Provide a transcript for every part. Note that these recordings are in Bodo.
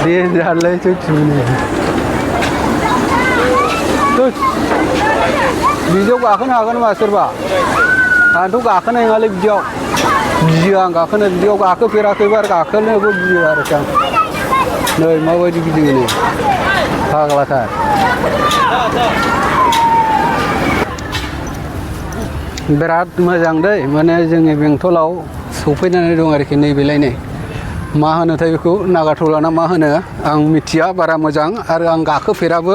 देनजारलै सैथिनि बिदियाव गाखोनो हागोन नामा सोरबा आंथ' गाखोनाय नङालै बिदियाव गियो आं गाखोनो बिदियाव गाखोफेराखैबो आरो गाखोनोबो गियो आरोखि आं नै माबायदि गिदिङो नै फाग्लाथार बिराद मोजां दै माने जोंनि बेंटलाव सफैनानै दं आरोखि नैबेलाय नै मा होनोथाय बेखौ नागारट'ला ना मा होनो आं मिथिया बारा मोजां आरो आं गाखोफेराबो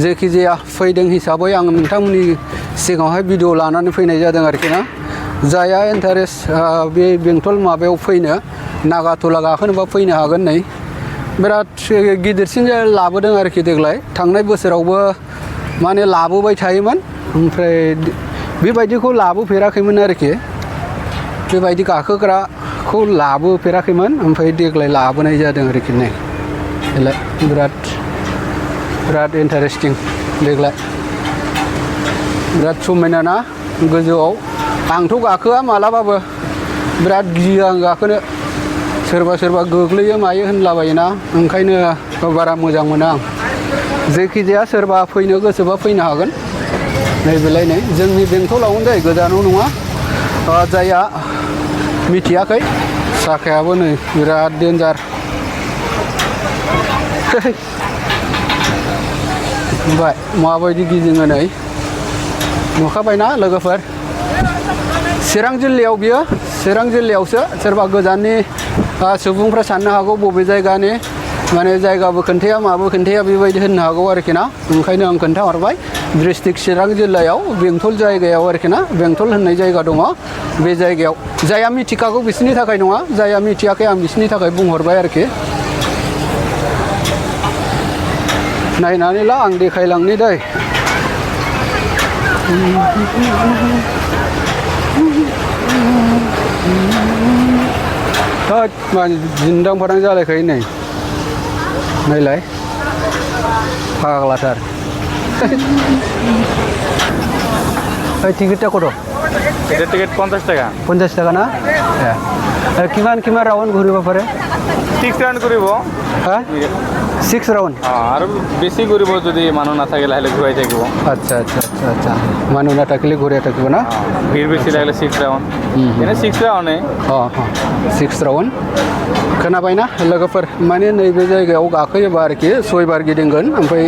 जायखिजाया फैदों हिसाबै आं नोंथांमोननि सिगाङावहाय भिडिअ लानानै फैनाय जादों आरोखि ना जायहा इन्टारेस्ट बे बेंटल माबायाव फैनो नागारट'ला गाखोनोबा फैनो हागोन नै बिराद गिदिरसिन लाबोदों आरोखि देग्लाय थांनाय बोसोरावबो माने लाबोबाय थायोमोन ओमफ्राय बेबायदिखौ लाबोफेराखैमोन आरोखि बेबायदि गाखोग्राखौ लाबोफेराखैमोन ओमफ्राय देग्लाय लाबोनाय जादों आरोखि नै देग्लाय बिराद इन्टारेस्टिं देग्लाय बिराद समायना ना गोजौआव आंथ' गाखोआ मालाबाबो बिराद गियो आं गाखोनो सोरबा गोग्लैयो मायो होनलाबायोना ओंखायनो बारा मोजां मोना आं जायखिजाया सोरबा फैनो गोसोबा फैनो हागोन नैबेलाय नै जोंनि बेंटलावनो दै गोजानाव नङा जायहा मिथियाखै साखायाबो नै बिराद देन्जार ओमफ्राय माबायदि गिदिङो नै नुखाबायना लोगोफोर चिरां जिल्लायाव बियो चिरां जिल्लायावसो सोरबा गोजाननि सुबुंफ्रा साननो हागौ बबे जायगानि माने जायगाबो खोन्थाया माबो खोन्थाया बेबायदि होननो हागौ आरोखि ना ओंखायनो आं खोन्थाहरबाय डिस्ट्रिक्ट चिरां जिल्लायाव बेंटल जायगायाव आरोखि ना बेंटल होननाय जायगा दङ बे जायगायाव जायहा मिथिखागौ बिसोरनि थाखाय नङा जायहा मिथियाखै आं बिसोरनि थाखाय बुंहरबाय आरोखि नायनानै ला आं देखायलांनि दै जिन्दां फादां जालायखायो नै नायलाय फाग्लाथार टिकेटটা কত এটা টিকেট 50 টাকা 50 টাকা না কিমান রাউন্ড ঘুরিব পারে 6 রাউন্ড ঘুরিব হ্যাঁ 6 রাউন্ড আর বেশি ঘুরিব যদি মানুষ না থাকে তাহলে ঘুরাই থাকিব আচ্ছা মানুষ না থাকলে ঘুরে থাকিব না ভিড় বেশি লাগলে 6 রাউন্ড এনে 6 রাউন্ডে 6 राउन्ड खोनाबायना लोगोफोर माने नैबे जायगायाव गाखोयोबा आरोखि 6 बार गिदिंगोन ओमफ्राय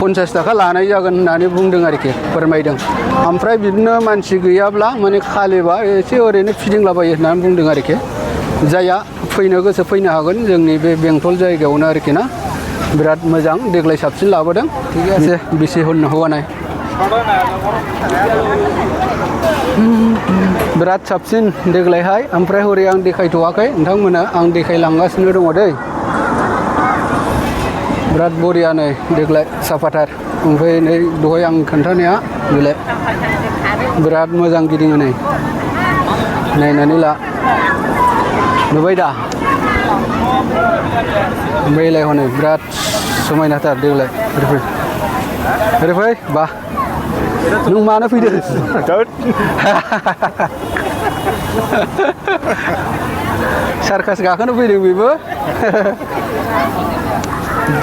50 थाखा लानाय जागोन होननानै बुंदों आरोखि फोरमायदों ओमफ्राय बिदिनो मानसि गैयाब्ला माने खालिबा एसे ओरैनो फिदिंलाबायो होननानै बुंदों आरोखि जायहा फैनो गोसो फैनो हागोन जोंनि बे बेंटल जायगायावनो आरोखि ना बिराद मोजां देग्लाय साबसिन लाबोदों ठीक আছে बेसे हौवा नाय बिराद साबसिन देग्लायहाय ओमफ्राय हरै आं देखायथ'वाखै नोंथांमोना आं देखायलांगासिनो दङ दै बिराद बरिया नै देग्लाय साफाथार ओमफ्राय नै दहाय आं खोन्थानाया बेलाय बिराद मोजां गिदिङो नै नायनानै ला नुबाय दा ओमफ्रायलाय हनै बिराद समायनाथार देग्लाय ओरै फै बा नों मानो फैदों सार्कास गाखोनो फैदों बेबो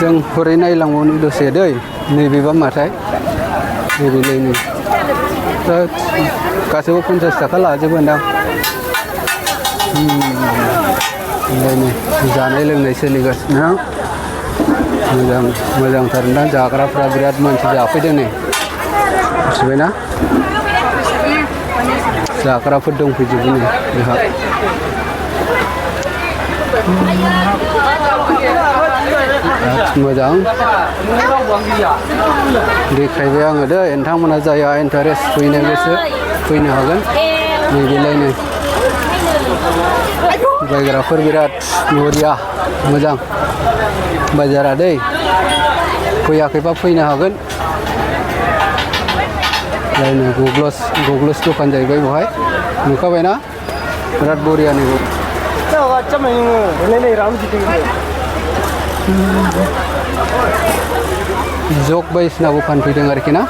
जों हरै नायलांबावनो दसे दै नैबेबा माथाय नैबेलाय नै गासैबो 50 थाखा लाजोबगोनदां नै जानाय लोंनाय सोलिगासिनो मोजांथार ना जाग्राफ्रा बिराद मानसि जाफैदों नै मिथिबायना जाग्राफोर दंफैजोबो नै बेहा मोजां देखायबाय आङो दै नोंथांमोना जायहा इन्टारेस्ट फैनो गोसो फैनो हागोन नैबेलाय नै जायगाफोर बिराद बरिया मोजां बाजारा दै फैयाखैबा फैनो हागोन जायनो गग्लस दखान जाहैबाय बेवहाय नुखाबायना बिराद बरिया नै जग बायदिसिनाबो फानफैदों आरोखि ना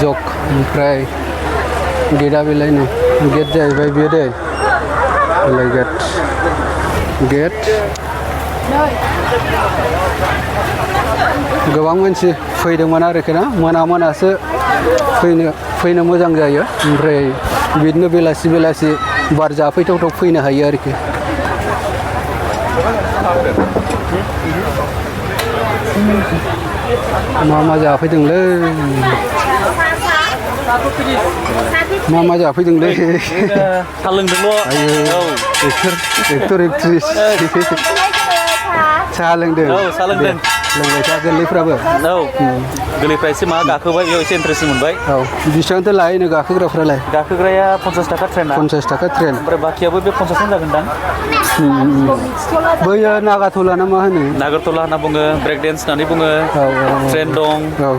जग ओमफ्राय गेटआ बेलाय नै गेट जाहैबाय बेयो दै बेलाय गेट गोबां मानसि फैदोंमोन आरोखि ना मोनासो फैनो मोजां जायो ओमफ्राय बिदिनो बेलासि बार जाफैथावथाव फैनो हायो आरोखि मा जाफैदोंलै मा जाफैदोंलै सा लोंदोंल' आयो एक्टर एक्ट्रिस साहा लोंदों औ साहा लोंदों लोंबाय था गोरलैफ्राबो औ गोरलैफ्रा एसे माबा गाखोबाय बेयाव एसे इन्ट्रेस्ट मोनबाय औ बेसेबांथो लायोनो गाखोग्राफ्रालाय गाखोग्राया 50 थाखा ट्रेना 50 थाखा ट्रेन ओमफ्राय बाखियाबो बे 50 जागोनदां बैयो नागाथला ना मा होनो नागरटला होनना बुङो ब्रेक डेन्स होननानै बुङो ट्रेन दं औ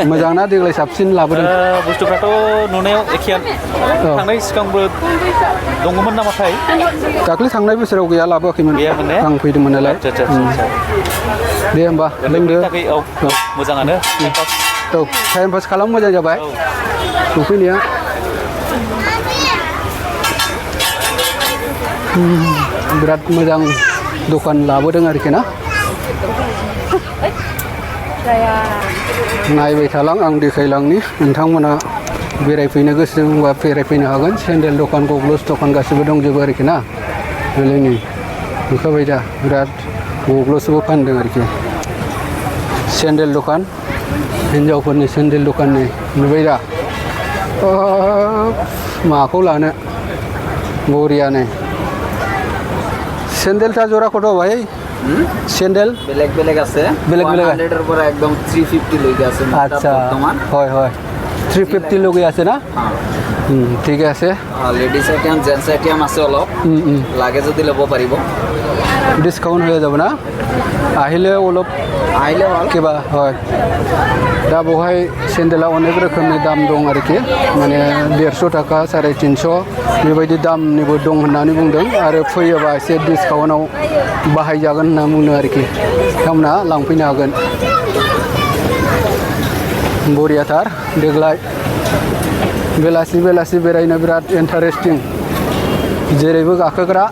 मोजां ना देग्लाय साबसिन लाबोदों बुस्थुफ्राथ' नुनायाव एखेयानो थांनाय सिगांबो दङमोन नामाथाय दाख्लै थांनाय बोसोराव गैया लाबोआखैमोन गैयामोन ने आं फैदोंमोन नालाय दे होमबा लोंदो औ मोजाङानो औ टाइम पास खालाम मोजां जाबाय सफैनाया बिराद मोजां दखान लाबोदों आरोखि ना नायबाय थालां आं देखायलांनि नोंथांमोना बेरायफैनो गोसो दंबा बेरायफैनो हागोन सेन्देल दखान गग्लस दखान गासिबो दंजोबो आरोखि ना बेलायनि नुखाबाय दा बिराद गग्लसबो फानदों आरोखि सेन्देल दखान हिन्जावफोरनि सेन्देल दखाननि नुबाय दा माखौ लानो बरियानो सेन्देलटा जरा कत भाई सेन्देल বেলেগ আছে বেলেগ 100 এর পৰা একদম 350 লৈকে আছে আচ্ছা হয় 350 লৈকে আছে না ঠিক আছে লেডিজ আইটেম জেন্টস আইটেম আছে অলপ লাগে যদি ল'ব পাৰিব ডিসকাউন্ট হয়ে যাব না আহিলে অলপ হ'ল কিবা হয় दा बहाय सेन्देला अनेक रोखोमनि दाम दं आरोखि माने 150 थाखा 350 बेबायदि दामनिबो दं होननानै बुंदों आरो फैयोबा एसे डिसकाउन्टआव बाहायजागोन होनना बुंदों आरोखि बिथांमोना लांफैनो हागोन बरियाथार देग्लाय बेलासि बेरायनो बिराद इन्टारेस्टिं जेरैबो गाखोग्रा